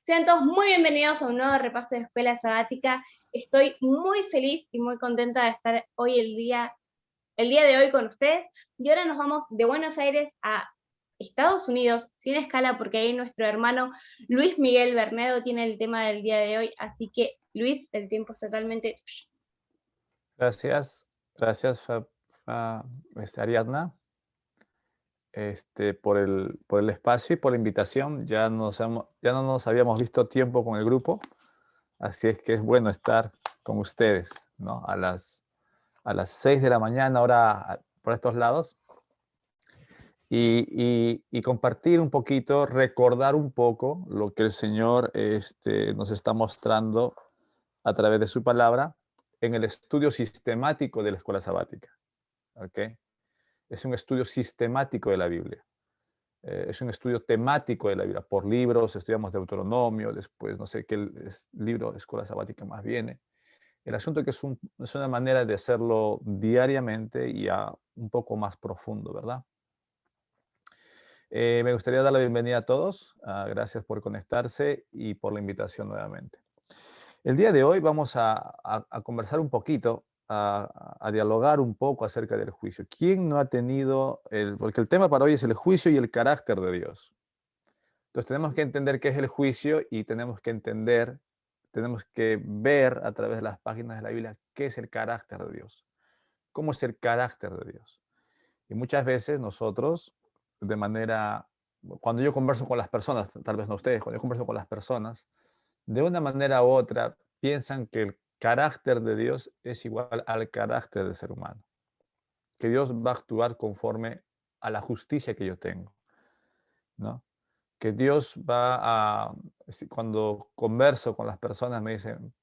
Sean todos muy bienvenidos a un nuevo repaso de Escuela Sabática. Estoy muy feliz y muy contenta de estar hoy el día de hoy con ustedes. Y ahora nos vamos de Buenos Aires a Estados Unidos, sin escala, porque ahí nuestro hermano Luis Miguel Bernedo tiene el tema del día de hoy. Así que, Luis, el tiempo es totalmente tuyo. Gracias, gracias Ariadna, por el espacio y por la invitación. Ya no nos habíamos visto tiempo con el grupo, así es que es bueno estar con ustedes, ¿no? A las 6 de la mañana, ahora por estos lados, y compartir un poquito, recordar un poco lo que el Señor nos está mostrando a través de su palabra en el estudio sistemático de la escuela sabática. ¿Ok? Es un estudio sistemático de la Biblia. Es un estudio temático de la Biblia. Por libros, estudiamos Deuteronomio, después no sé qué libro de escuela sabática más viene. El asunto es que es una manera de hacerlo diariamente y un poco más profundo, ¿verdad? Me gustaría dar la bienvenida a todos. Gracias por conectarse y por la invitación nuevamente. El día de hoy vamos a conversar un poquito, a dialogar un poco acerca del juicio. ¿Quién no ha tenido porque el tema para hoy es el juicio y el carácter de Dios? Entonces tenemos que entender qué es el juicio y tenemos que ver a través de las páginas de la Biblia qué es el carácter de Dios. ¿Cómo es el carácter de Dios? Y muchas veces nosotros, cuando yo converso con las personas, tal vez no ustedes, cuando yo converso con las personas, de una manera u otra piensan que el carácter de Dios es igual al carácter del ser humano, que Dios va a actuar conforme a la justicia que yo tengo, ¿no? Que Dios cuando converso con las personas me dicen: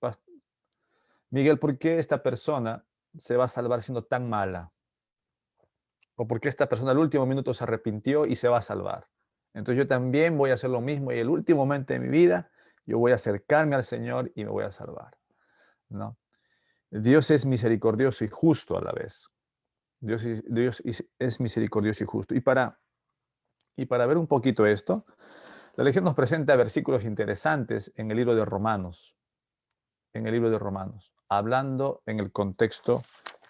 Miguel, ¿por qué esta persona se va a salvar siendo tan mala? ¿O por qué esta persona al último minuto se arrepintió y se va a salvar? Entonces yo también voy a hacer lo mismo y el último momento de mi vida yo voy a acercarme al Señor y me voy a salvar, ¿no? Dios es misericordioso y justo a la vez. Dios es misericordioso y justo. Y para ver un poquito esto, la lección nos presenta versículos interesantes en el libro de Romanos, hablando en el contexto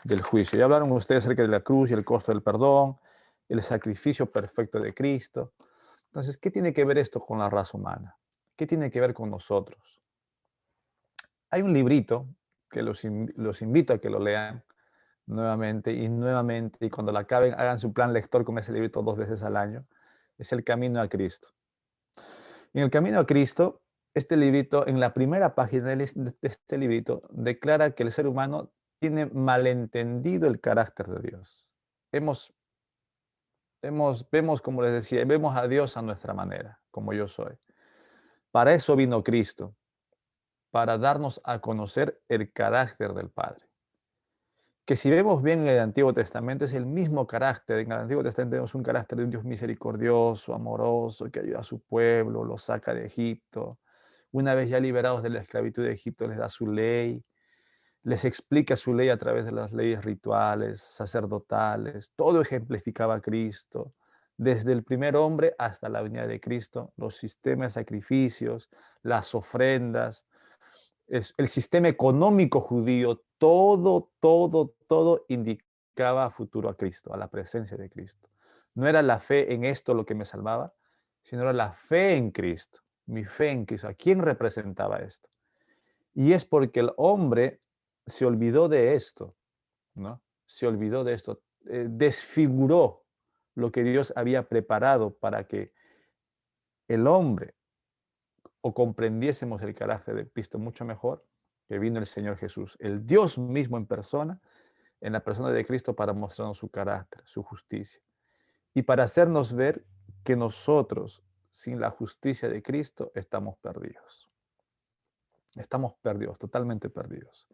del juicio. Ya hablaron ustedes acerca de la cruz y el costo del perdón, el sacrificio perfecto de Cristo. Entonces, ¿qué tiene que ver esto con la raza humana? ¿Qué tiene que ver con nosotros? Hay un librito que los invito a que lo lean nuevamente, y cuando lo acaben, hagan su plan lector con ese librito 2 veces al año. Es El Camino a Cristo. En El Camino a Cristo, este librito, en la primera página de este librito, declara que el ser humano tiene malentendido el carácter de Dios. Vemos, como les decía, vemos a Dios a nuestra manera, como yo soy. Para eso vino Cristo, para darnos a conocer el carácter del Padre. Que si vemos bien en el Antiguo Testamento es el mismo carácter. En el Antiguo Testamento tenemos un carácter de un Dios misericordioso, amoroso, que ayuda a su pueblo, lo saca de Egipto. Una vez ya liberados de la esclavitud de Egipto, les da su ley, les explica su ley a través de las leyes rituales, sacerdotales. Todo ejemplificaba a Cristo. Desde el primer hombre hasta la venida de Cristo, los sistemas de sacrificios, las ofrendas, el sistema económico judío, todo indicaba a futuro a Cristo, a la presencia de Cristo. No era la fe en esto lo que me salvaba, sino era la fe en Cristo, mi fe en Cristo. ¿A quién representaba esto? Y es porque el hombre se olvidó de esto, ¿no? Se olvidó de esto, desfiguró lo que Dios había preparado para que el hombre o comprendiésemos el carácter de Cristo mucho mejor, que vino el Señor Jesús, el Dios mismo en persona, en la persona de Cristo, para mostrarnos su carácter, su justicia, y para hacernos ver que nosotros, sin la justicia de Cristo, estamos perdidos. Estamos perdidos, totalmente perdidos.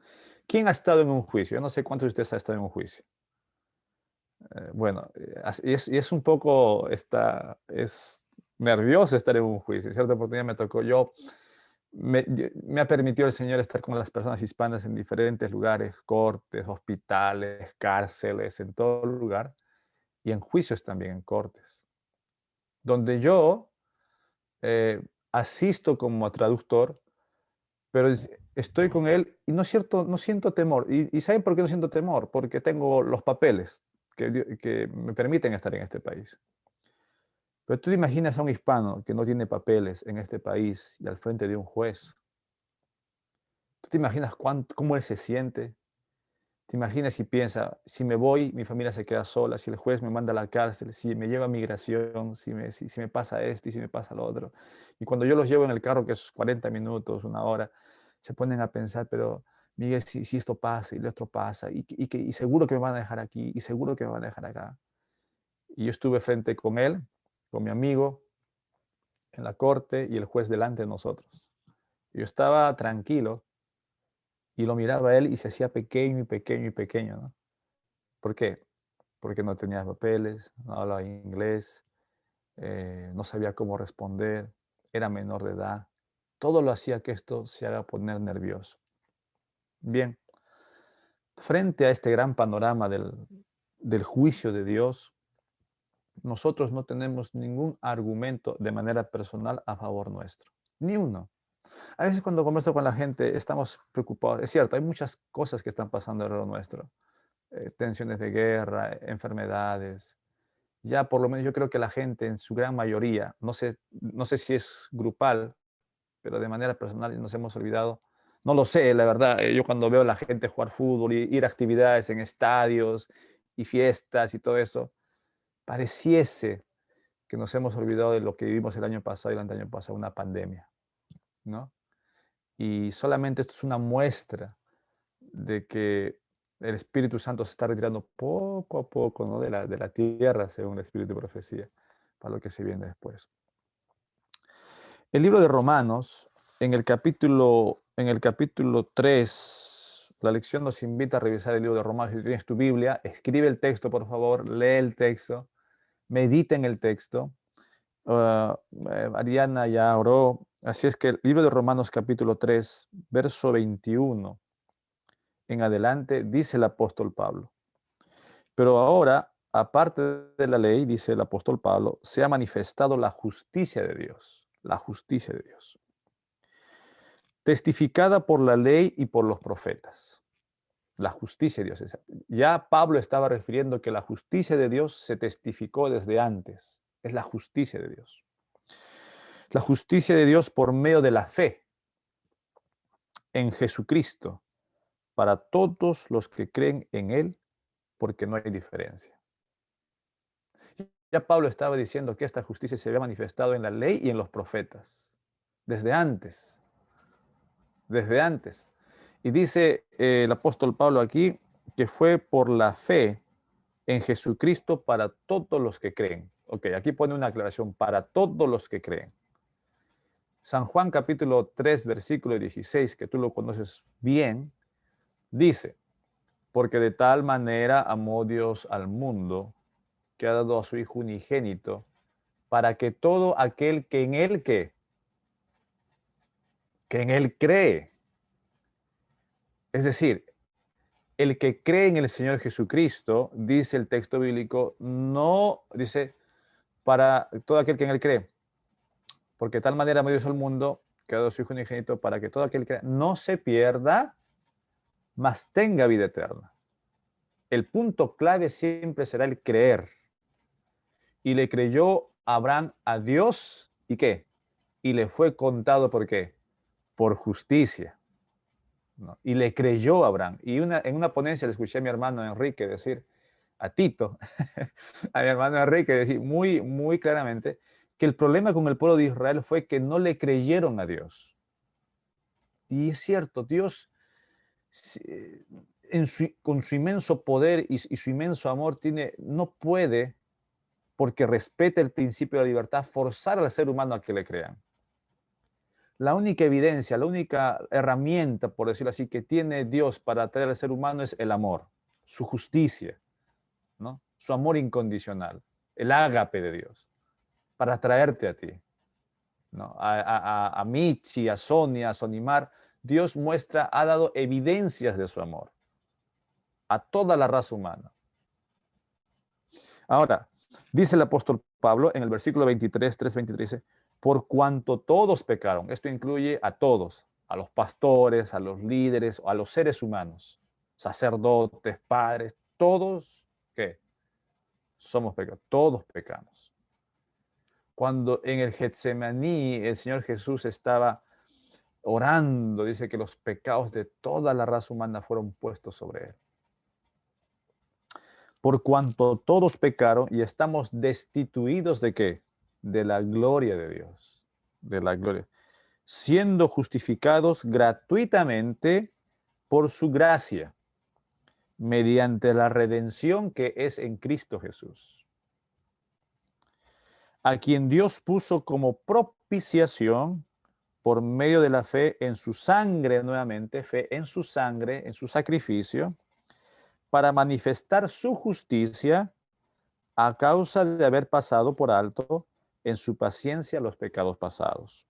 ¿Quién ha estado en un juicio? Yo no sé cuántos de ustedes han estado en un juicio. Bueno, y es un poco, es nervioso estar en un juicio. En cierta oportunidad me tocó, me ha permitido el Señor estar con las personas hispanas en diferentes lugares, cortes, hospitales, cárceles, en todo lugar, y en juicios también, en cortes, donde yo asisto como traductor, pero estoy con él y no siento temor. ¿Y saben por qué no siento temor? Porque tengo los papeles que me permiten estar en este país. Pero tú te imaginas a un hispano que no tiene papeles en este país y al frente de un juez. ¿Tú te imaginas cómo él se siente? ¿Te imaginas si piensa, si me voy, mi familia se queda sola, si el juez me manda a la cárcel, si me lleva a migración, si me pasa esto y si me pasa lo otro? Y cuando yo los llevo en el carro, que es 40 minutos, una hora, se ponen a pensar, pero Miguel, si esto pasa y lo otro pasa, y seguro que me van a dejar aquí, y seguro que me van a dejar acá. Y yo estuve frente con él, con mi amigo, en la corte y el juez delante de nosotros. Yo estaba tranquilo y lo miraba a él y se hacía pequeño y pequeño y pequeño, ¿no? ¿Por qué? Porque no tenía papeles, no hablaba inglés, no sabía cómo responder, era menor de edad. Todo lo hacía que esto se haga poner nervioso. Bien, frente a este gran panorama del juicio de Dios, nosotros no tenemos ningún argumento de manera personal a favor nuestro, ni uno. A veces cuando converso con la gente estamos preocupados. Es cierto, hay muchas cosas que están pasando alrededor nuestro. Tensiones de guerra, enfermedades. Ya por lo menos yo creo que la gente en su gran mayoría, no sé si es grupal, pero de manera personal nos hemos olvidado. No lo sé, la verdad. Yo cuando veo a la gente jugar fútbol y ir a actividades en estadios y fiestas y todo eso, pareciese que nos hemos olvidado de lo que vivimos el año pasado y el año pasado, una pandemia, ¿no? Y solamente esto es una muestra de que el Espíritu Santo se está retirando poco a poco, ¿no? de la tierra, según el Espíritu de Profecía, para lo que se viene después. El libro de Romanos, en el capítulo 3, la lección nos invita a revisar el libro de Romanos. Si tienes tu Biblia, escribe el texto, por favor, lee el texto, medita en el texto. Ariana ya oró. Así es que el libro de Romanos capítulo 3, verso 21 en adelante, dice el apóstol Pablo. Pero ahora, aparte de la ley, dice el apóstol Pablo, se ha manifestado la justicia de Dios. La justicia de Dios. Testificada por la ley y por los profetas. La justicia de Dios. Ya Pablo estaba refiriendo que la justicia de Dios se testificó desde antes. Es la justicia de Dios. La justicia de Dios por medio de la fe en Jesucristo para todos los que creen en Él, porque no hay diferencia. Ya Pablo estaba diciendo que esta justicia se había manifestado en la ley y en los profetas, desde antes, desde antes. Y dice el apóstol Pablo aquí que fue por la fe en Jesucristo para todos los que creen. Ok, aquí pone una aclaración, para todos los que creen. San Juan capítulo 3, versículo 16, que tú lo conoces bien, dice, porque de tal manera amó Dios al mundo, que ha dado a su Hijo unigénito, para que todo aquel que en Él que en Él cree, es decir, el que cree en el Señor Jesucristo, dice el texto bíblico, no, dice, para todo aquel que en Él cree, porque de tal manera amó Dios al mundo, que ha dado a su Hijo unigénito, para que todo aquel que crea no se pierda, mas tenga vida eterna. El punto clave siempre será el creer. Y le creyó Abraham a Dios, ¿y qué? Y le fue contado, ¿por qué? Por justicia. ¿No? Y le creyó Abraham. Y en una ponencia le escuché a mi hermano Enrique decir, a Tito, a mi hermano Enrique decir muy, muy claramente, que el problema con el pueblo de Israel fue que no le creyeron a Dios. Y es cierto, Dios, con su inmenso poder y su inmenso amor, no puede, porque respeta el principio de la libertad, forzar al ser humano a que le crean. La única evidencia, la única herramienta, por decirlo así, que tiene Dios para atraer al ser humano es el amor, su justicia, ¿no? Su amor incondicional, el ágape de Dios, para atraerte a ti, ¿no? A Michi, a Sonia, a Sonimar. Dios ha dado evidencias de su amor a toda la raza humana. Ahora, dice el apóstol Pablo en el versículo 23, 3:23, dice, por cuanto todos pecaron. Esto incluye a todos, a los pastores, a los líderes, a los seres humanos, sacerdotes, padres, todos, ¿qué? Somos pecadores, todos pecamos. Cuando en el Getsemaní el Señor Jesús estaba orando, dice que los pecados de toda la raza humana fueron puestos sobre él. Por cuanto todos pecaron y estamos destituidos ¿de qué? De la gloria de Dios, de la gloria, siendo justificados gratuitamente por su gracia, mediante la redención que es en Cristo Jesús, a quien Dios puso como propiciación por medio de la fe en su sangre, nuevamente, fe en su sangre, en su sacrificio, para manifestar su justicia a causa de haber pasado por alto en su paciencia los pecados pasados,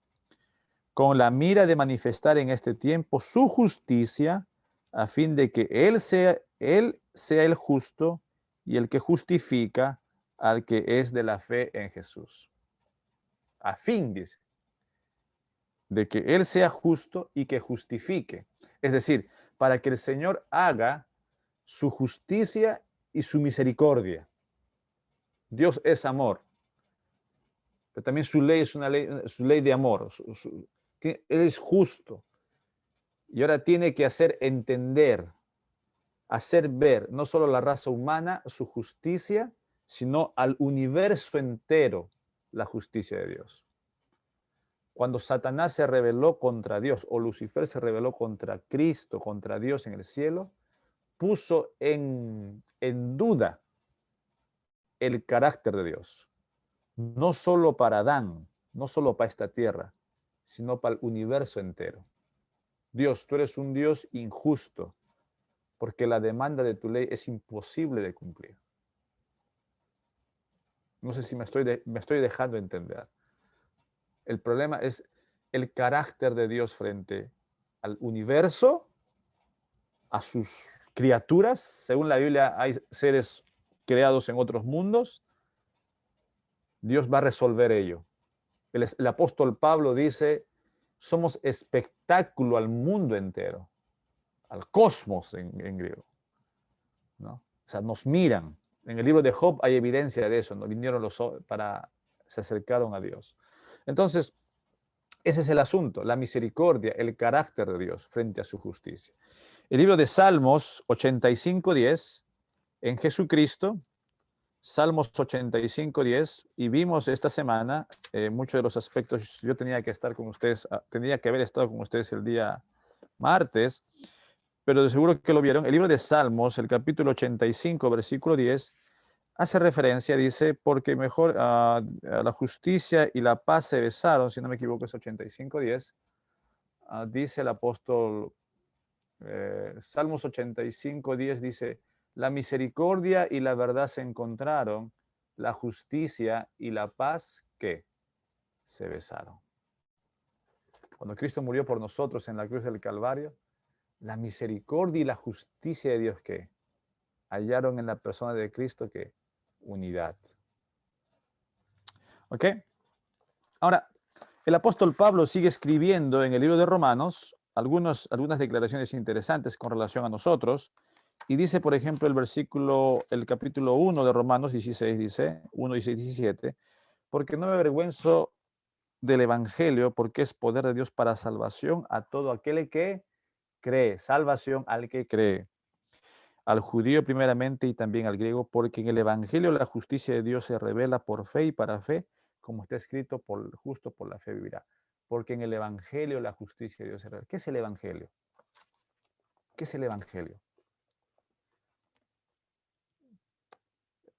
con la mira de manifestar en este tiempo su justicia, a fin de que Él sea el justo y el que justifica al que es de la fe en Jesús. A fin, dice, de que Él sea justo y que justifique. Es decir, para que el Señor haga su justicia y su misericordia. Dios es amor, pero también su ley es una ley, su ley de amor. Él es justo. Y ahora tiene que hacer entender, hacer ver, no solo a la raza humana su justicia, sino al universo entero la justicia de Dios. Cuando Satanás se rebeló contra Dios, o Lucifer se rebeló contra Cristo, contra Dios en el cielo, puso en duda el carácter de Dios. No solo para Adán, no solo para esta tierra, sino para el universo entero. Dios, tú eres un Dios injusto, porque la demanda de tu ley es imposible de cumplir. No sé si me estoy dejando entender. El problema es el carácter de Dios frente al universo, a sus criaturas. Según la Biblia, hay seres creados en otros mundos. Dios va a resolver ello. El apóstol Pablo dice, somos espectáculo al mundo entero, al cosmos en griego, ¿no? O sea, nos miran. En el libro de Job hay evidencia de eso, ¿no? Vinieron se acercaron a Dios. Entonces, ese es el asunto, la misericordia, el carácter de Dios frente a su justicia. El libro de Salmos 85:10, en Jesucristo, Salmos 85:10, y vimos esta semana muchos de los aspectos. Yo tenía que estar con ustedes, tenía que haber estado con ustedes el día martes, pero de seguro que lo vieron. El libro de Salmos, el capítulo 85, versículo 10, hace referencia, dice, porque mejor la justicia y la paz se besaron, si no me equivoco es 85:10, dice el apóstol, Salmos 85:10 dice, la misericordia y la verdad se encontraron, la justicia y la paz, ¿qué? Se besaron. Cuando Cristo murió por nosotros en la cruz del Calvario, la misericordia y la justicia de Dios, ¿qué? Hallaron en la persona de Cristo, ¿qué? Unidad. ¿Ok? Ahora, el apóstol Pablo sigue escribiendo en el libro de Romanos algunas declaraciones interesantes con relación a nosotros. Y dice, por ejemplo, el capítulo 1 de Romanos 16, dice, 1, 16, 17, porque no me avergüenzo del evangelio, porque es poder de Dios para salvación a todo aquel que cree. Salvación al que cree. Al judío primeramente y también al griego, porque en el evangelio la justicia de Dios se revela por fe y para fe, como está escrito, justo por la fe vivirá. Porque en el evangelio la justicia de Dios se revela. ¿Qué es el evangelio? ¿Qué es el evangelio?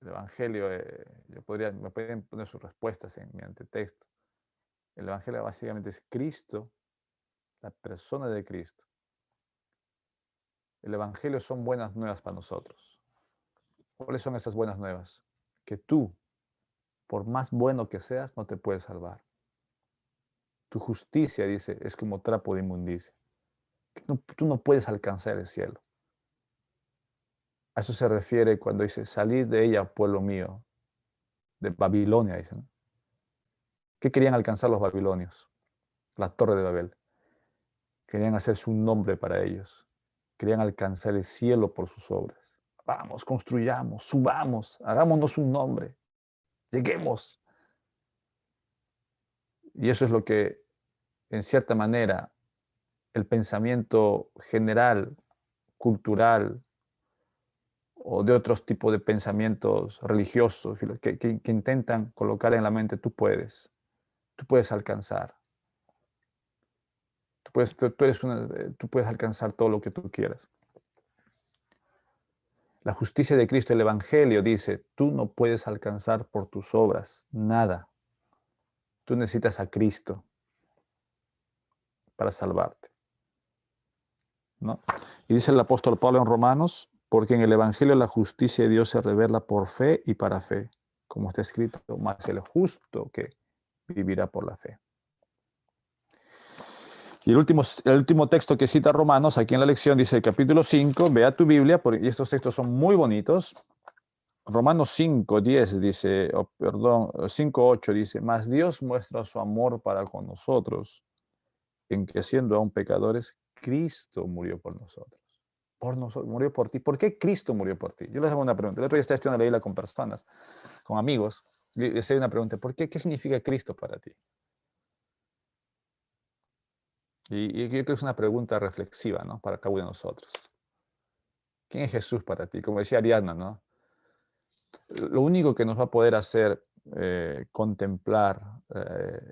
El evangelio, me pueden poner sus respuestas en mi antetexto. El evangelio básicamente es Cristo, la persona de Cristo. El evangelio son buenas nuevas para nosotros. ¿Cuáles son esas buenas nuevas? Que tú, por más bueno que seas, no te puedes salvar. Tu justicia, dice, es como trapo de inmundicia. Tú no puedes alcanzar el cielo. A eso se refiere cuando dice, salid de ella, pueblo mío, de Babilonia, dice, ¿no? ¿Qué querían alcanzar los babilonios? La Torre de Babel. Querían hacerse un nombre para ellos. Querían alcanzar el cielo por sus obras. Vamos, construyamos, subamos, hagámonos un nombre. Lleguemos. Y eso es lo que, en cierta manera, el pensamiento general, cultural, o de otros tipos de pensamientos religiosos que intentan colocar en la mente, tú puedes alcanzar. Tú puedes alcanzar todo lo que tú quieras. La justicia de Cristo, el Evangelio dice, tú no puedes alcanzar por tus obras nada. Tú necesitas a Cristo para salvarte, ¿no? Y dice el apóstol Pablo en Romanos, porque en el Evangelio la justicia de Dios se revela por fe y para fe, como está escrito, más el justo que vivirá por la fe. Y el último texto que cita Romanos, aquí en la lección, dice el capítulo 5, vea tu Biblia, y estos textos son muy bonitos. Romanos 5:10 dice, 5:8 dice, mas Dios muestra su amor para con nosotros, en que siendo aún pecadores, Cristo murió por nosotros. Por nosotros, murió por ti. ¿Por qué Cristo murió por ti? Yo les hago una pregunta. El otro día estaba estudiando la Biblia con personas, con amigos, y les hago una pregunta. ¿Qué significa Cristo para ti? Y yo creo que es una pregunta reflexiva, ¿no? Para cada uno de nosotros. ¿Quién es Jesús para ti? Como decía Ariadna, ¿no? Lo único que nos va a poder hacer contemplar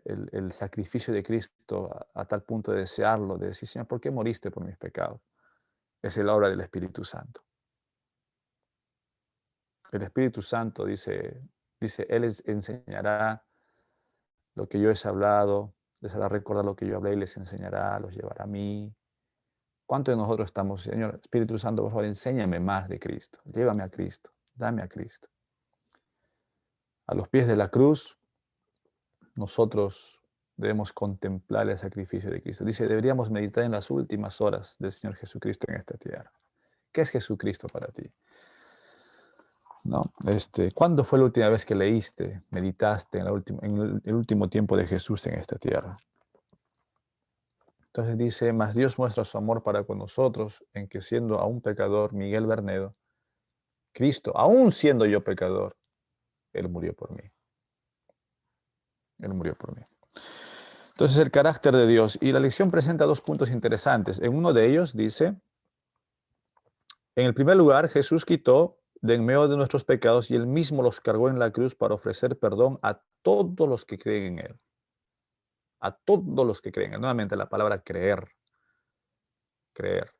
el sacrificio de Cristo a tal punto de desearlo, de decir, Señor, ¿por qué moriste por mis pecados? Es la obra del Espíritu Santo. El Espíritu Santo dice, Él les enseñará lo que yo he hablado, les hará recordar lo que yo hablé y les enseñará, los llevará a mí. ¿Cuántos de nosotros estamos, Señor, Espíritu Santo, por favor, enséñame más de Cristo, llévame a Cristo, dame a Cristo? A los pies de la cruz, nosotros debemos contemplar el sacrificio de Cristo. Dice, deberíamos meditar en las últimas horas del Señor Jesucristo en esta tierra. ¿Qué es Jesucristo para ti? ¿No? ¿Cuándo fue la última vez que leíste, meditaste en el último tiempo de Jesús en esta tierra? Entonces dice, mas Dios muestra su amor para con nosotros, en que siendo aún pecador, Miguel Bernedo, Cristo, aún siendo yo pecador, Él murió por mí. Él murió por mí. Entonces el carácter de Dios. Y la lección presenta dos puntos interesantes. En uno de ellos dice, en el primer lugar, Jesús quitó de en medio de nuestros pecados y Él mismo los cargó en la cruz para ofrecer perdón a todos los que creen en Él. A todos los que creen en Él. Nuevamente la palabra creer. Creer.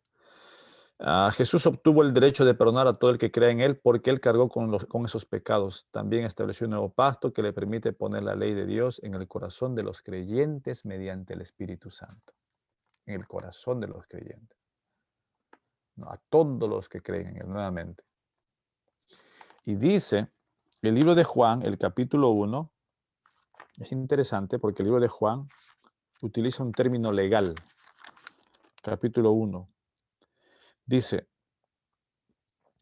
Jesús obtuvo el derecho de perdonar a todo el que cree en Él porque Él cargó con esos pecados. También estableció un nuevo pacto que le permite poner la ley de Dios en el corazón de los creyentes mediante el Espíritu Santo. En el corazón de los creyentes. No, a todos los que creen en Él, nuevamente. Y dice, el libro de Juan, el capítulo 1, es interesante porque el libro de Juan utiliza un término legal. Capítulo 1. Dice,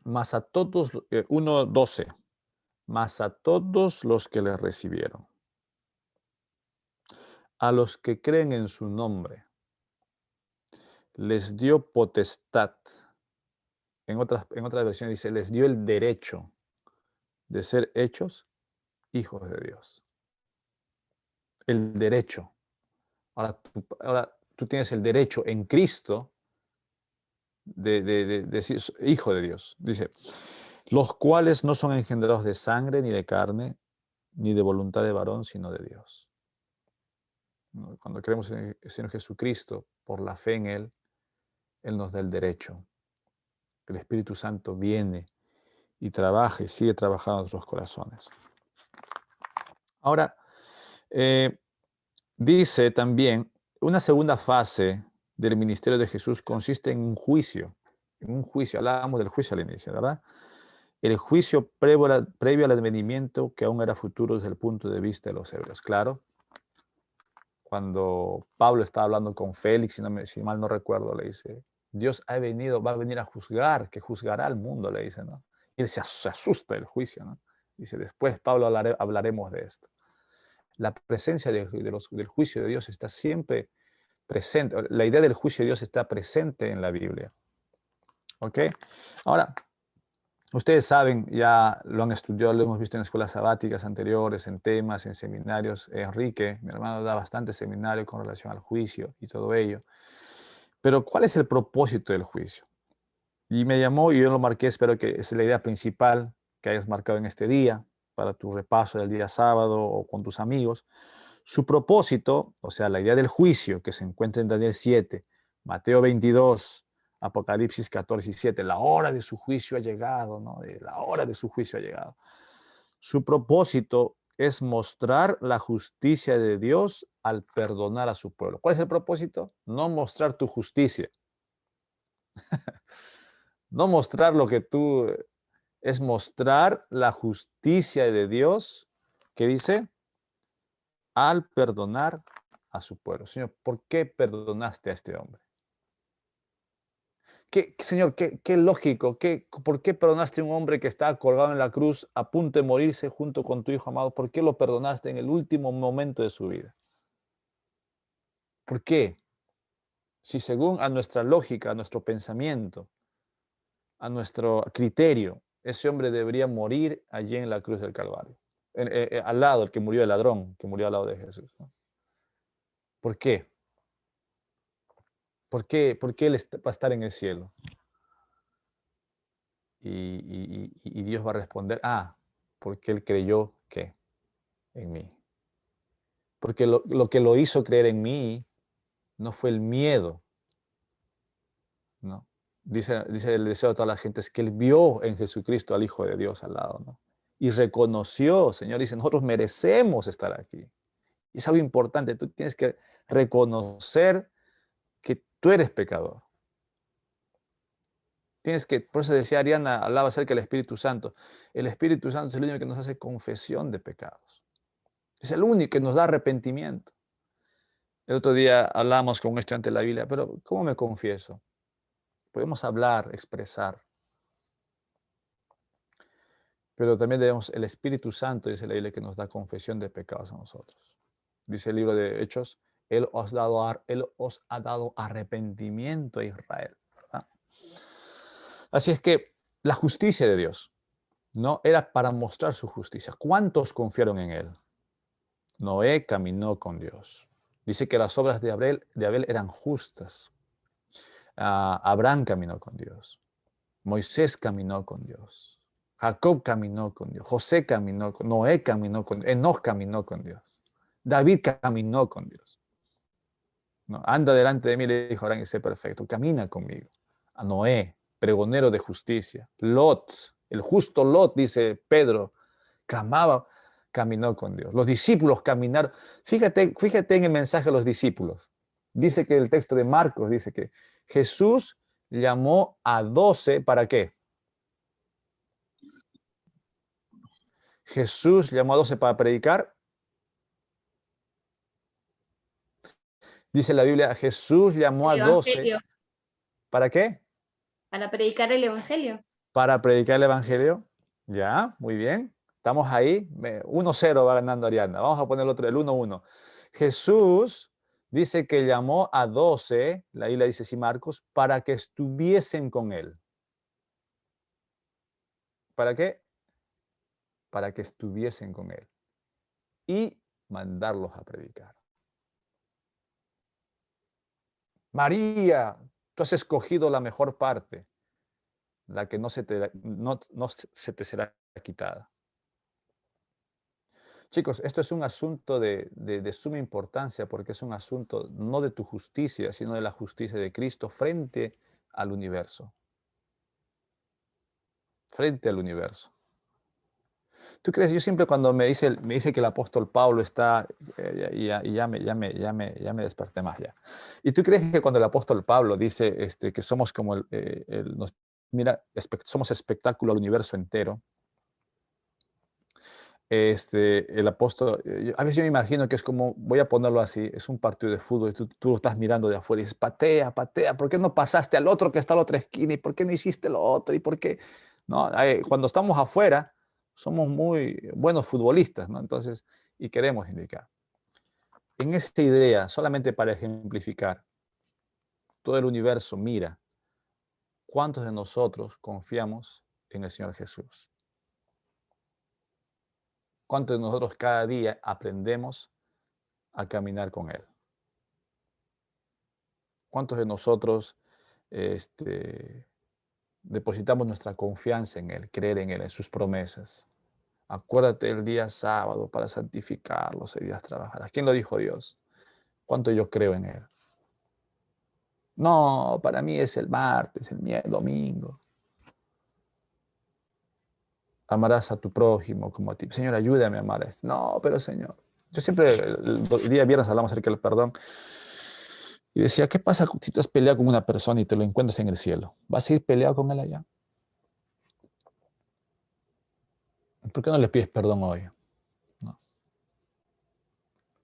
mas a todos, 1:12, mas a todos los que le recibieron, a los que creen en su nombre, les dio potestad. En otras versiones dice, les dio el derecho de ser hechos hijos de Dios. El derecho. Ahora tú tienes el derecho en Cristo de decir hijo de Dios. Dice, los cuales no son engendrados de sangre, ni de carne, ni de voluntad de varón, sino de Dios. Cuando creemos en el Señor Jesucristo, por la fe en Él, Él nos da el derecho. El Espíritu Santo viene y trabaja y sigue trabajando en nuestros corazones. Ahora, dice también, una segunda fase del ministerio de Jesús consiste en un juicio. En un juicio, hablábamos del juicio al inicio, ¿verdad? El juicio previo al advenimiento que aún era futuro desde el punto de vista de los hebreos. Claro, cuando Pablo está hablando con Félix, si mal no recuerdo, le dice, Dios va a venir a juzgar, que juzgará al mundo, le dice, ¿no? Y él se asusta del juicio, ¿no? Dice, después, Pablo, hablaremos de esto. La presencia del juicio de Dios está siempre presente. La idea del juicio de Dios está presente en la Biblia. ¿Ok? Ahora, ustedes saben, ya lo han estudiado, lo hemos visto en escuelas sabáticas anteriores, en temas, en seminarios. Enrique, mi hermano, da bastante seminario con relación al juicio y todo ello. Pero, ¿cuál es el propósito del juicio? Y me llamó y yo lo marqué, espero que es la idea principal que hayas marcado en este día, para tu repaso del día sábado o con tus amigos. Su propósito, o sea, la idea del juicio que se encuentra en Daniel 7, Mateo 22, Apocalipsis 14 y 7, la hora de su juicio ha llegado, ¿no? La hora de su juicio ha llegado. Su propósito es mostrar la justicia de Dios al perdonar a su pueblo. ¿Cuál es el propósito? No mostrar tu justicia. No mostrar lo que tú... Es mostrar la justicia de Dios, que dice, al perdonar a su pueblo. Señor, ¿por qué perdonaste a este hombre? Señor, qué lógico, ¿por qué perdonaste a un hombre que está colgado en la cruz a punto de morirse junto con tu hijo amado? ¿Por qué lo perdonaste en el último momento de su vida? ¿Por qué? Si según a nuestra lógica, a nuestro pensamiento, a nuestro criterio, ese hombre debería morir allí en la cruz del Calvario, al lado, el que murió, el ladrón, que murió al lado de Jesús, ¿no? ¿Por qué? ¿Por qué él va a estar en el cielo? Y Dios va a responder, porque él creyó que en mí. Porque lo que lo hizo creer en mí no fue el miedo, ¿no? Dice el deseo de toda la gente, es que él vio en Jesucristo al Hijo de Dios al lado, ¿no? Y reconoció, Señor, dice, nosotros merecemos estar aquí. Y es algo importante, tú tienes que reconocer que tú eres pecador. Por eso decía Ariana, hablaba acerca del Espíritu Santo. El Espíritu Santo es el único que nos hace confesión de pecados. Es el único que nos da arrepentimiento. El otro día hablamos con un estudiante de la Biblia, pero ¿cómo me confieso? Podemos hablar, expresar. Pero también debemos, el Espíritu Santo, dice la Biblia, que nos da confesión de pecados a nosotros. Dice el libro de Hechos, Él os ha dado arrepentimiento a Israel, ¿verdad? Así es que la justicia de Dios, ¿no? Era para mostrar su justicia. ¿Cuántos confiaron en Él? Noé caminó con Dios. Dice que las obras de Abel eran justas. Abraham caminó con Dios. Moisés caminó con Dios. Jacob caminó con Dios. José caminó con Dios. Noé caminó con Dios. Enoch caminó con Dios. David caminó con Dios. ¿No? Anda delante de mí, le dijo Abraham, y sé perfecto. Camina conmigo. A Noé, pregonero de justicia. Lot, el justo Lot, dice Pedro, caminó con Dios. Los discípulos caminaron. Fíjate en el mensaje de los discípulos. Dice que el texto de Marcos dice que Jesús llamó a 12, ¿para qué? Jesús llamó a 12 para predicar. Dice la Biblia, Jesús llamó a 12. ¿Para qué? Para predicar el Evangelio. Para predicar el Evangelio. Ya, muy bien. Estamos ahí. 1-0 va ganando Ariana. Vamos a poner el otro, el 1-1. Jesús dice que llamó a 12, la Biblia dice así, Marcos, para que estuviesen con él. ¿Para qué? Para que estuviesen con él. Y mandarlos a predicar. María, tú has escogido la mejor parte, la que no se te será quitada. Chicos, esto es un asunto de suma importancia porque es un asunto no de tu justicia, sino de la justicia de Cristo frente al universo. Frente al universo. ¿Tú crees? Yo siempre cuando me dice que el apóstol Pablo está, ya me desperté más ya. ¿Y tú crees que cuando el apóstol Pablo dice que somos como somos espectáculo al universo entero? El apóstol, a veces yo me imagino que es como, voy a ponerlo así, es un partido de fútbol y tú lo estás mirando de afuera y dices, patea, ¿por qué no pasaste al otro que está a la otra esquina? ¿Y por qué no hiciste lo otro? ¿Y por qué? ¿No? Cuando estamos afuera, somos muy buenos futbolistas, ¿no? Entonces, y queremos indicar. En esta idea, solamente para ejemplificar, todo el universo mira cuántos de nosotros confiamos en el Señor Jesús. Cuántos de nosotros cada día aprendemos a caminar con Él. Cuántos de nosotros depositamos nuestra confianza en Él, creer en Él, en sus promesas. Acuérdate del día sábado para santificarlo, ese día trabajarás. ¿Quién lo dijo? Dios. ¿Cuánto yo creo en Él? No, para mí es el martes, el domingo. Amarás a tu prójimo como a ti. Señor, ayúdame a amar a este. No, pero Señor. Yo siempre, el día viernes hablamos acerca del perdón. Y decía, ¿qué pasa si tú has peleado con una persona y te lo encuentras en el cielo? ¿Vas a ir peleado con él allá? ¿Por qué no le pides perdón hoy? No.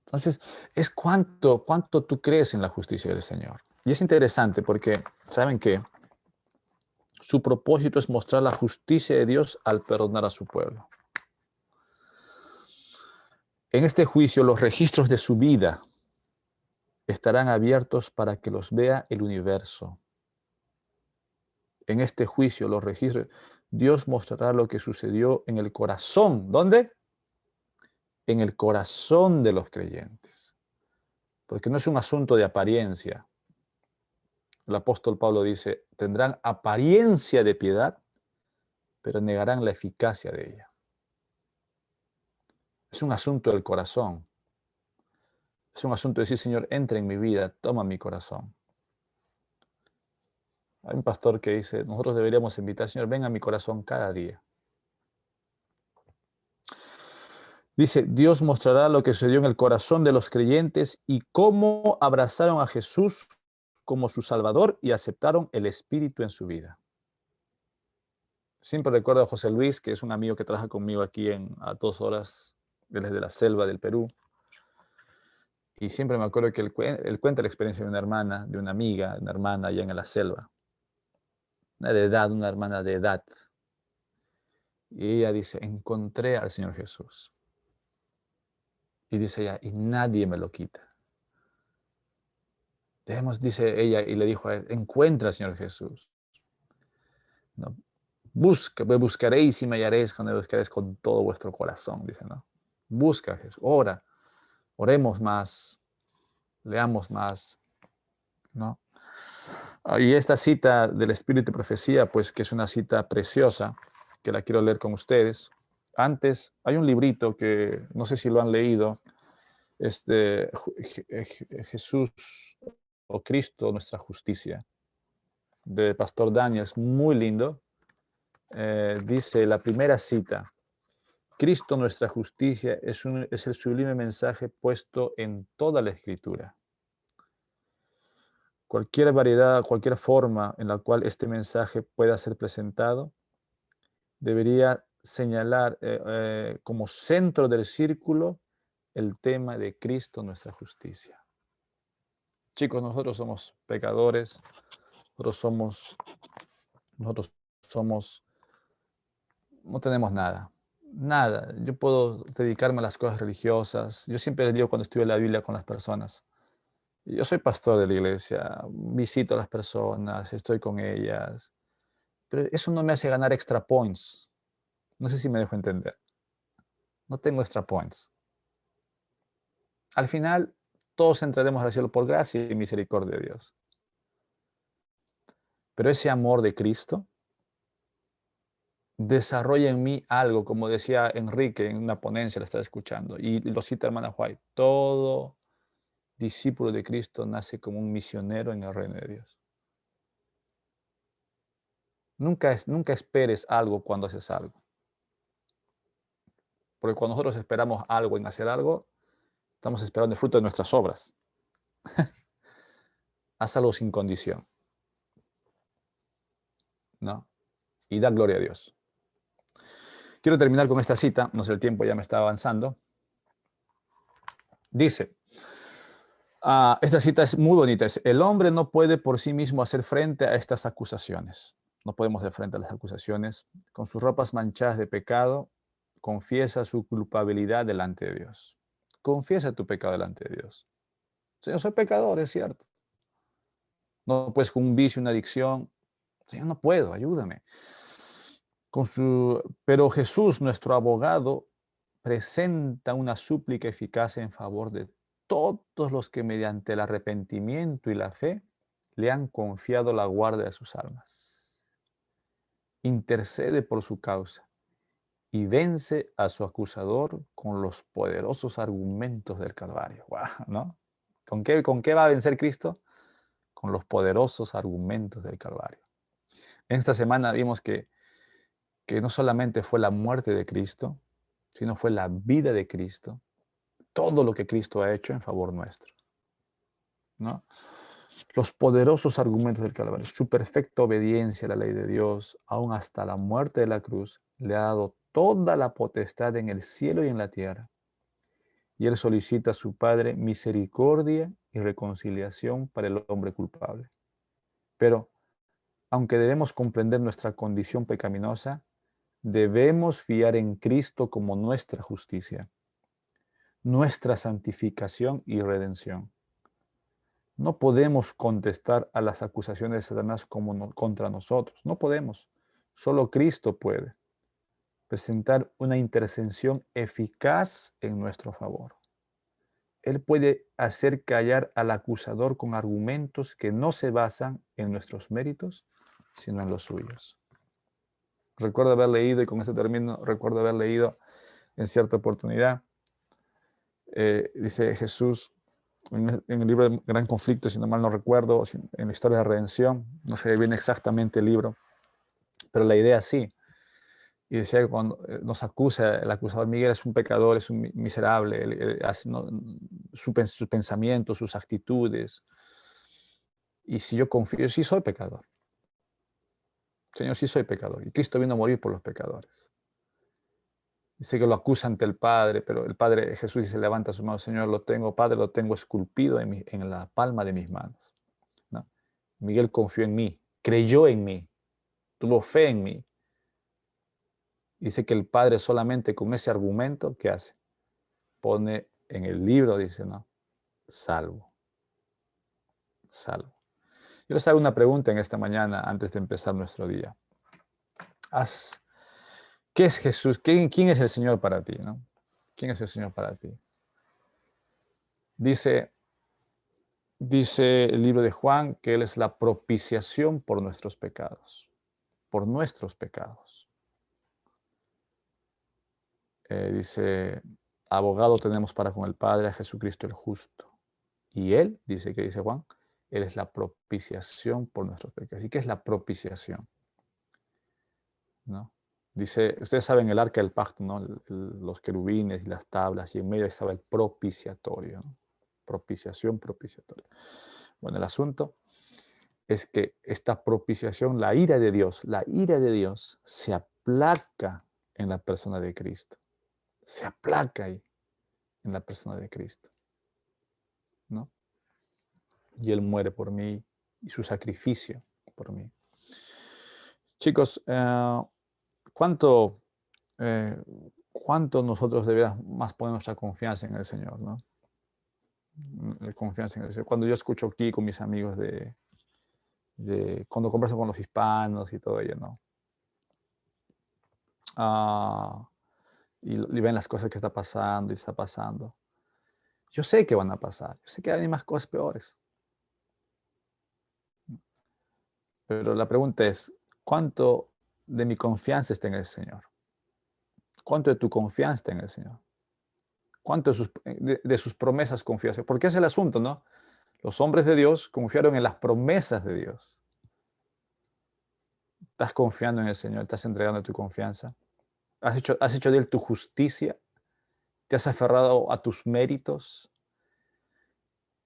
Entonces, es cuánto tú crees en la justicia del Señor. Y es interesante porque, ¿saben qué? Su propósito es mostrar la justicia de Dios al perdonar a su pueblo. En este juicio, los registros de su vida estarán abiertos para que los vea el universo. En este juicio, los registros, Dios mostrará lo que sucedió en el corazón. ¿Dónde? En el corazón de los creyentes. Porque no es un asunto de apariencia. El apóstol Pablo dice, tendrán apariencia de piedad, pero negarán la eficacia de ella. Es un asunto del corazón. Es un asunto de decir, Señor, entra en mi vida, toma mi corazón. Hay un pastor que dice, nosotros deberíamos invitar, Señor, ven a mi corazón cada día. Dice, Dios mostrará lo que sucedió en el corazón de los creyentes y cómo abrazaron a Jesús como su Salvador y aceptaron el Espíritu en su vida. Siempre recuerdo a José Luis, que es un amigo que trabaja conmigo aquí a 2 horas desde la selva del Perú. Y siempre me acuerdo que él cuenta la experiencia de una hermana, de una amiga, una hermana allá en la selva. Una hermana de edad. Y ella dice, encontré al Señor Jesús. Y dice ella, y nadie me lo quita. Dice ella, y le dijo a él, encuentra al Señor Jesús. ¿No? Me buscaréis y me hallaréis cuando me buscaréis con todo vuestro corazón, dice, ¿no? Busca a Jesús, ora, oremos más, leamos más, ¿no? Y esta cita del Espíritu de Profecía, pues que es una cita preciosa, que la quiero leer con ustedes. Antes, hay un librito que no sé si lo han leído, Jesús o Cristo, nuestra justicia, de Pastor Daniel, es muy lindo. Dice la primera cita, Cristo nuestra justicia es el sublime mensaje puesto en toda la Escritura. Cualquier variedad, cualquier forma en la cual este mensaje pueda ser presentado, debería señalar como centro del círculo el tema de Cristo nuestra justicia. Chicos, nosotros somos pecadores, no tenemos nada. Nada. Yo puedo dedicarme a las cosas religiosas. Yo siempre les digo cuando estudio la Biblia con las personas. Yo soy pastor de la iglesia, visito a las personas, estoy con ellas. Pero eso no me hace ganar extra points. No sé si me dejo entender. No tengo extra points. Al final, todos entraremos al cielo por gracia y misericordia de Dios. Pero ese amor de Cristo desarrolla en mí algo, como decía Enrique en una ponencia, la estaba escuchando, y lo cita hermana White, todo discípulo de Cristo nace como un misionero en el reino de Dios. Nunca esperes algo cuando haces algo. Porque cuando nosotros esperamos algo en hacer algo, estamos esperando el fruto de nuestras obras. Haz algo sin condición, ¿no? Y da gloria a Dios. Quiero terminar con esta cita, no sé, el tiempo ya me está avanzando. Dice, esta cita es muy bonita, es, el hombre no puede por sí mismo hacer frente a estas acusaciones. No podemos hacer frente a las acusaciones. Con sus ropas manchadas de pecado, confiesa su culpabilidad delante de Dios. confiesa tu pecado delante de Dios. Señor, soy pecador, es cierto. No puedes con un vicio, una adicción. Señor, no puedo, ayúdame. Pero Jesús, nuestro abogado, presenta una súplica eficaz en favor de todos los que mediante el arrepentimiento y la fe le han confiado la guardia de sus almas. Intercede por su causa y vence a su acusador con los poderosos argumentos del Calvario. ¡Guau! ¿No? ¿Con qué va a vencer Cristo? Con los poderosos argumentos del Calvario. En esta semana vimos que no solamente fue la muerte de Cristo, sino fue la vida de Cristo, todo lo que Cristo ha hecho en favor nuestro, ¿no? Los poderosos argumentos del Calvario, su perfecta obediencia a la ley de Dios, aún hasta la muerte de la cruz, le ha dado toda la potestad en el cielo y en la tierra. Y él solicita a su Padre misericordia y reconciliación para el hombre culpable. Pero, aunque debemos comprender nuestra condición pecaminosa, debemos fiar en Cristo como nuestra justicia, nuestra santificación y redención. No podemos contestar a las acusaciones de Satanás contra nosotros. No podemos. Solo Cristo puede presentar una intercesión eficaz en nuestro favor. Él puede hacer callar al acusador con argumentos que no se basan en nuestros méritos, sino en los suyos. Recuerdo haber leído, y con este término, recuerdo haber leído en cierta oportunidad, dice Jesús, en el libro de Gran Conflicto, si no mal no recuerdo, en la historia de la redención, no sé bien exactamente el libro, pero la idea sí. Y decía que cuando nos acusa, el acusador Miguel es un pecador, es un miserable, sus pensamientos, sus actitudes. Y si yo confío, yo sí soy pecador. Señor, sí soy pecador. Y Cristo vino a morir por los pecadores. Dice que lo acusa ante el Padre, pero el Padre, Jesús, dice, levanta su mano, Señor, lo tengo, Padre, lo tengo esculpido en la palma de mis manos, ¿no? Miguel confió en mí, creyó en mí, tuvo fe en mí. Dice que el Padre solamente con ese argumento, ¿qué hace? Pone en el libro, dice, ¿no? Salvo. Salvo. Yo les hago una pregunta en esta mañana antes de empezar nuestro día. ¿Qué es Jesús? ¿Quién es el Señor para ti, no? ¿Quién es el Señor para ti? Dice el libro de Juan que Él es la propiciación por nuestros pecados. Por nuestros pecados. Dice, abogado tenemos para con el Padre, a Jesucristo el justo. Y Él, dice Juan, Él es la propiciación por nuestros pecados. ¿Y qué es la propiciación? ¿No? Dice, ustedes saben el arca del pacto, ¿no? Los querubines y las tablas, y en medio estaba el propiciatorio, ¿no? Propiciación, propiciatorio. Bueno, el asunto es que esta propiciación, la ira de Dios se aplaca en la persona de Cristo. Se aplaca ahí, en la persona de Cristo, ¿no? Y Él muere por mí, y su sacrificio por mí. Chicos, ¿cuánto nosotros deberíamos más poner nuestra confianza en el Señor, ¿no? Confianza en el Señor. Cuando yo escucho aquí con mis amigos cuando converso con los hispanos y todo ello, ¿no? Y ven las cosas que está pasando y está pasando. Yo sé que van a pasar. Yo sé que hay más cosas peores. Pero la pregunta es, ¿cuánto de mi confianza está en el Señor? ¿Cuánto de tu confianza está en el Señor? ¿Cuánto de sus promesas confías? Porque es el asunto, ¿no? Los hombres de Dios confiaron en las promesas de Dios. ¿Estás confiando en el Señor? ¿Estás entregando tu confianza? ¿Has hecho de Él tu justicia? ¿Te has aferrado a tus méritos?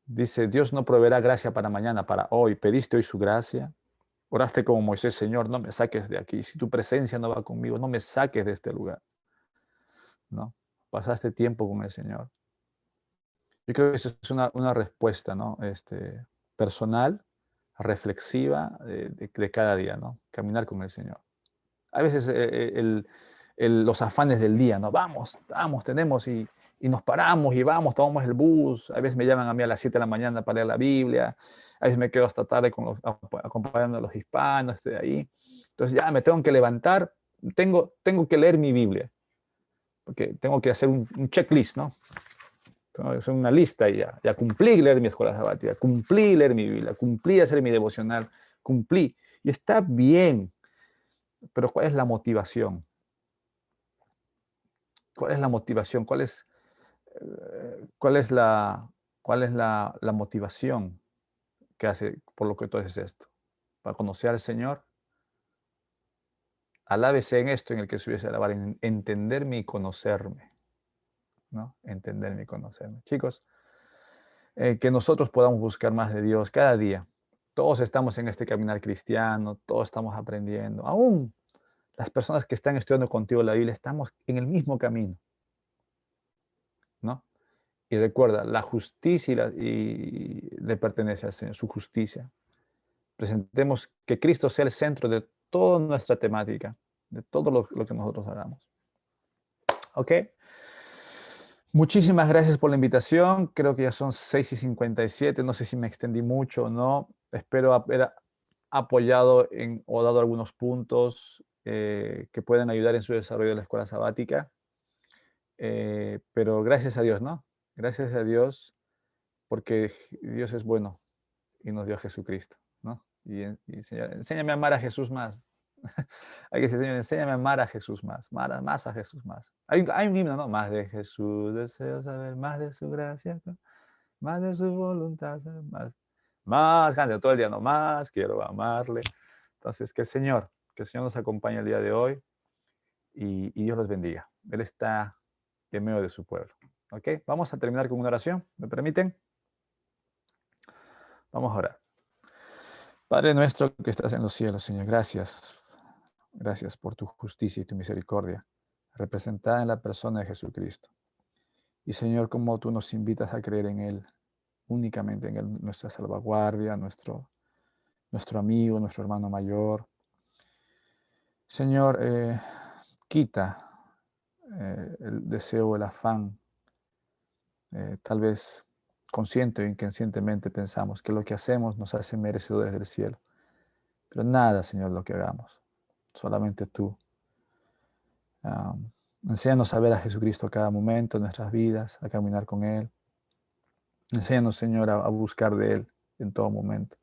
Dice, Dios no proveerá gracia para mañana, para hoy. ¿Pediste hoy su gracia? Oraste como Moisés, Señor, no me saques de aquí. Si tu presencia no va conmigo, no me saques de este lugar, ¿no? Pasaste tiempo con el Señor. Yo creo que esa es una respuesta, ¿no? Personal, reflexiva de cada día, ¿no? Caminar con el Señor. A veces los afanes del día, ¿no? Vamos, tenemos y y nos paramos y vamos, tomamos el bus. A veces me llaman a mí a las 7 de la mañana para leer la Biblia. A veces me quedo hasta tarde acompañando a los hispanos, estoy ahí. Entonces ya me tengo que levantar, tengo que leer mi Biblia, porque tengo que hacer un checklist, ¿no? Tengo que hacer una lista y ya cumplí leer mi escuela sabática, cumplí leer mi Biblia, cumplí hacer mi devocional, cumplí. Y está bien, pero ¿cuál es la motivación? ¿Cuál es la motivación? ¿Cuál es la motivación que hace por lo que tú haces esto? Para conocer al Señor. Alábese en esto en el que se hubiese alabar, en entenderme y conocerme, ¿no? Entenderme y conocerme. Chicos, que nosotros podamos buscar más de Dios cada día. Todos estamos en este caminar cristiano, todos estamos aprendiendo. Aún las personas que están estudiando contigo la Biblia, estamos en el mismo camino, ¿no? Y recuerda, la justicia le pertenece al Señor, su justicia. Presentemos que Cristo sea el centro de toda nuestra temática, de todo lo que nosotros hagamos. ¿Ok? Muchísimas gracias por la invitación. Creo que ya son 6:57. No sé si me extendí mucho o no. Espero haber apoyado o dado algunos puntos que puedan ayudar en su desarrollo de la escuela sabática. Pero gracias a Dios, ¿no? Gracias a Dios, porque Dios es bueno y nos dio a Jesucristo, ¿no? Y Señor, enséñame a amar a Jesús más. Hay que decir, Señor, enséñame a amar a Jesús más a Jesús más. Hay un himno, ¿no? Más de Jesús deseo saber, más de su gracia, ¿no? Más de su voluntad, más, cante todo el día, no más, quiero amarle. Entonces, que el Señor nos acompañe el día de hoy y Dios los bendiga. Él está en medio de su pueblo. ¿Ok? Vamos a terminar con una oración, ¿me permiten? Vamos a orar. Padre nuestro que estás en los cielos, Señor, gracias. Gracias por tu justicia y tu misericordia, representada en la persona de Jesucristo. Y Señor, como tú nos invitas a creer en Él, únicamente en Él, nuestra salvaguardia, nuestro amigo, nuestro hermano mayor. Señor, quita el deseo, el afán. Tal vez consciente o inconscientemente pensamos que lo que hacemos nos hace merecedores del cielo. Pero nada, Señor, lo que hagamos. Solamente tú. Enséñanos a ver a Jesucristo a cada momento de nuestras vidas, a caminar con Él. Enséñanos, Señor, a buscar de Él en todo momento.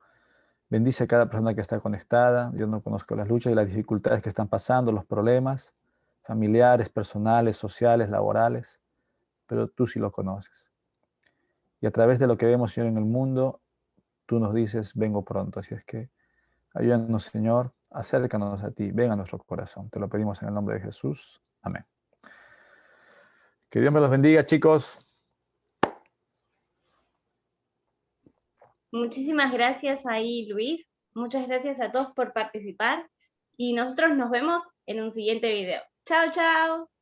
Bendice a cada persona que está conectada. Yo no conozco las luchas y las dificultades que están pasando, los problemas familiares, personales, sociales, laborales, pero tú sí lo conoces. Y a través de lo que vemos, Señor, en el mundo, tú nos dices, vengo pronto. Así es que ayúdanos, Señor, acércanos a ti, ven a nuestro corazón. Te lo pedimos en el nombre de Jesús. Amén. Que Dios me los bendiga, chicos. Muchísimas gracias ahí, Luis. Muchas gracias a todos por participar y nosotros nos vemos en un siguiente video. Chao, chao.